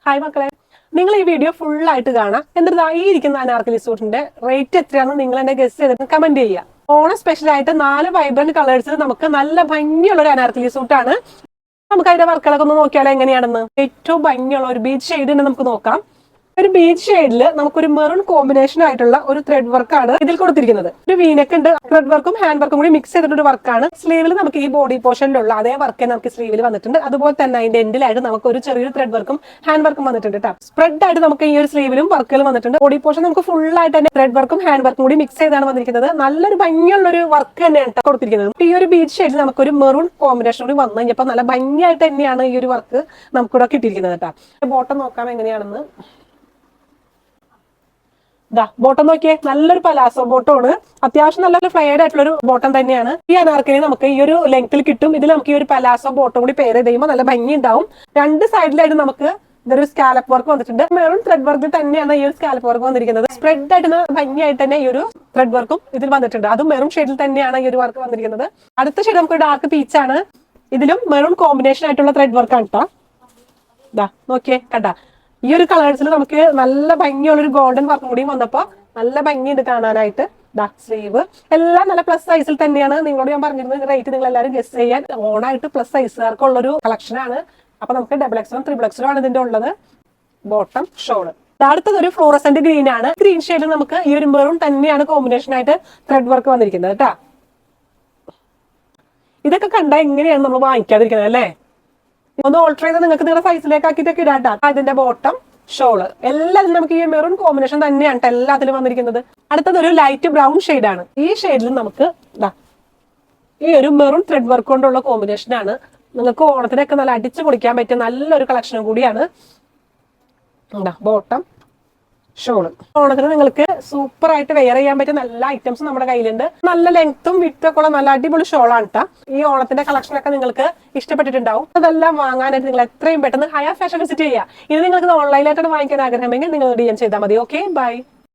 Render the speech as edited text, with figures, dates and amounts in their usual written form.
Hi മക്കളെ, നിങ്ങൾ ഈ വീഡിയോ ഫുൾ ആയിട്ട് കാണാം. എന്നിട്ട് ഈ ഇരിക്കുന്ന അനാർക്കലി സൂട്ടിന്റെ റേറ്റ് എത്രയാണെന്ന് നിങ്ങൾ എന്നെ ഗസ് ചെയ്തിട്ട് കമന്റ് ചെയ്യുക. ഓണം സ്പെഷ്യൽ ആയിട്ട് 4 വൈബ്രന്റ് കളേഴ്സിൽ നമുക്ക് നല്ല ഭംഗിയുള്ള ഒരു അനാർക്കലി സൂട്ടാണ്. നമുക്ക് അതിന്റെ വർക്കുകളൊക്കെ ഒന്ന് നോക്കിയാലോ എങ്ങനെയാണെന്ന്. ഏറ്റവും ഭംഗിയുള്ള ഒരു ബീച്ച് ഷെയ്ഡ് തന്നെ നമുക്ക് നോക്കാം. ഒരു ബീച്ച് ഷെയ്ഡിൽ നമുക്കൊരു മെറൂൺ കോമ്പിനേഷൻ ആയിട്ടുള്ള ഒരു ത്രെഡ് വർക്കാണ് ഇതിൽ കൊടുത്തിരിക്കുന്നത്. ഒരു വീനക്ക് ഉണ്ട്, ത്രെഡ് വർക്കും ഹാൻഡ് വർക്കും കൂടി മിക്സ് ചെയ്തിട്ട് ഒരു വർക്കാണ്. സ്ലീവിൽ നമുക്ക് ഈ ബോഡി പോർഷനിലുള്ള അതേ വർക്ക് നമുക്ക് സ്ലീവിൽ വന്നിട്ടുണ്ട്. അതുപോലെ തന്നെ അതിന്റെ എൻഡിലായിട്ട് നമുക്ക് ഒരു ചെറിയൊരു ത്രെഡ് വർക്കും ഹാൻഡ് വർക്കും വന്നിട്ടുണ്ട് കേട്ടോ. സ്പ്രെഡ് ആയിട്ട് നമുക്ക് ഈ ഒരു സ്ലീവിലും വർക്കുകൾ വന്നിട്ടുണ്ട്. ബോഡി പോർഷൻ നമുക്ക് ഫുൾ ആയിട്ട് തന്നെ ത്രെഡ് വർക്കും ഹാൻഡ് വർക്കും കൂടി മിക്സ് ചെയ്താണ് വന്നിരിക്കുന്നത്. നല്ലൊരു ഭംഗിയുള്ള ഒരു വർക്ക് തന്നെയാണ് കൊടുത്തിരിക്കുന്നത്. ഈ ഒരു ബീച്ച് ഷെയ്ഡിൽ നമുക്കൊരു മെറൂൺ കോമ്പിനേഷൻ കൂടി വന്നു കഴിഞ്ഞപ്പോൾ നല്ല ഭംഗിയായിട്ട് തന്നെയാണ് ഈ ഒരു വർക്ക് നമുക്കിവിടെ കിട്ടിയിരിക്കുന്നത് കേട്ടോ. ബോട്ടം നോക്കാം എങ്ങനെയാണെന്ന്. ബോട്ടം നോക്കിയേ, നല്ലൊരു പലാസോ ബോട്ടമാണ്. അത്യാവശ്യം നല്ലൊരു ഫ്ലൈഡ് ആയിട്ടുള്ള ഒരു ബോട്ടം തന്നെയാണ്. ഈ അനാർക്കലി നമുക്ക് ഈ ഒരു ലെങ്ത്തിൽ കിട്ടും. ഇതിൽ നമുക്ക് ഈ ഒരു പലാസോ ബോട്ടം കൂടി പെയർ ചെയ്ത് കഴിയുമ്പോൾ നല്ല ഭംഗി ഉണ്ടാവും. രണ്ട് സൈഡിലായിട്ട് നമുക്ക് ഇതൊരു സ്കാലപ്പ് വർക്ക് വന്നിട്ടുണ്ട്. മെറൂൺ ത്രെഡ് വർക്കിൽ തന്നെയാണ് ഈ ഒരു സ്കാലപ്പ് വർക്ക് വന്നിരിക്കുന്നത്. സ്പ്രെഡ് ആയിട്ട് ഭംഗിയായിട്ട് തന്നെ ഈ ഒരു ത്രെഡ് വർക്കും ഇതിൽ വന്നിട്ടുണ്ട്. അതും മെറൂൺ ഷെയ്ഡിൽ തന്നെയാണ് ഈ ഒരു വർക്ക് വന്നിരിക്കുന്നത്. അടുത്ത ഷെയ്ഡ് നമുക്ക് ഡാർക്ക് പീച്ച് ആണ്. ഇതിലും മെറൂൺ കോമ്പിനേഷൻ ആയിട്ടുള്ള ത്രെഡ് വർക്കാണ് കേട്ടോ. നോക്കിയേ കണ്ടാ, ഈ ഒരു കളേഴ്സിൽ നമുക്ക് നല്ല ഭംഗിയുള്ള ഒരു ഗോൾഡൻ വർക്കും കൂടി വന്നപ്പോ നല്ല ഭംഗിയുണ്ട് കാണാനായിട്ട്. സ്ലീവ് എല്ലാം നല്ല പ്ലസ് സൈസിൽ തന്നെയാണ്. നിങ്ങളോട് ഞാൻ പറഞ്ഞിരുന്നത് റേറ്റ് നിങ്ങൾ എല്ലാവരും ഗസ് ചെയ്യാൻ. ഓണായിട്ട് പ്ലസ് സൈസുകാർക്കുള്ളൊരു കളക്ഷൻ ആണ്. അപ്പൊ നമുക്ക് ഡബിൾ എക്സലും ട്രിപ്പിൾ എക്സലും ആണ് ഇതിന്റെ ഉള്ളത്. Bottom shawl. അടുത്തത് ഒരു ഫ്ലോറസെന്റ് ഗ്രീൻ ആണ്. ഗ്രീൻ ഷെയ്ഡിൽ നമുക്ക് ഈ ഒരു മെറൂൺ തന്നെയാണ് കോമ്പിനേഷൻ ആയിട്ട് ത്രെഡ് വർക്ക് വന്നിരിക്കുന്നത് കേട്ടാ. ഇതൊക്കെ കണ്ടാൽ എങ്ങനെയാണ് നമ്മൾ വാങ്ങിക്കാതിരിക്കുന്നത് അല്ലേ? ഒന്ന് ഓൾട്ടർ ചെയ്ത് നിങ്ങൾക്ക് നിങ്ങളുടെ സൈസിലേക്ക് ആക്കിയിട്ടൊക്കെ ഇടാട്ടാ. ഇതിന്റെ ബോട്ടം ഷോള് എല്ലാം നമുക്ക് ഈ മെറൂൺ കോമ്പിനേഷൻ തന്നെയാണ് എല്ലാത്തിലും വന്നിരിക്കുന്നത്. അടുത്തത് ഒരു ലൈറ്റ് ബ്രൗൺ ഷെയ്ഡാണ്. ഈ ഷെയ്ഡിൽ നമുക്ക് ഈ ഒരു മെറൂൺ ത്രെഡ് വർക്ക് കൊണ്ടുള്ള കോമ്പിനേഷൻ ആണ്. നിങ്ങൾക്ക് ഓണത്തിനൊക്കെ നല്ല അടിച്ചു പൊളിക്കാൻ പറ്റിയ നല്ലൊരു കളക്ഷനും കൂടിയാണ്. Bottom shawl. ഓണത്തിന് നിങ്ങൾക്ക് സൂപ്പർ ആയിട്ട് വെയർ ചെയ്യാൻ പറ്റിയ നല്ല ഐറ്റംസ് നമ്മുടെ കയ്യിലുണ്ട്. നല്ല ലെങ്ത്തും വിട്ടും ഉള്ള നല്ല അടിപൊളി ഷോളാണ് കേട്ടോ. ഈ ഓണത്തിന്റെ കളക്ഷൻ ഒക്കെ നിങ്ങൾക്ക് ഇഷ്ടപ്പെട്ടിട്ടുണ്ടാവും. അതെല്ലാം വാങ്ങാനായിട്ട് നിങ്ങൾ എത്രയും പെട്ടെന്ന് ഹയ ഫാഷൻ വിസിറ്റ് ചെയ്യുക. ഇത് നിങ്ങൾക്ക് ഓൺലൈനായിട്ടാണ് വാങ്ങിക്കാൻ ആഗ്രഹമെങ്കിൽ നിങ്ങൾ DM ചെയ്താൽ മതി. Okay, by.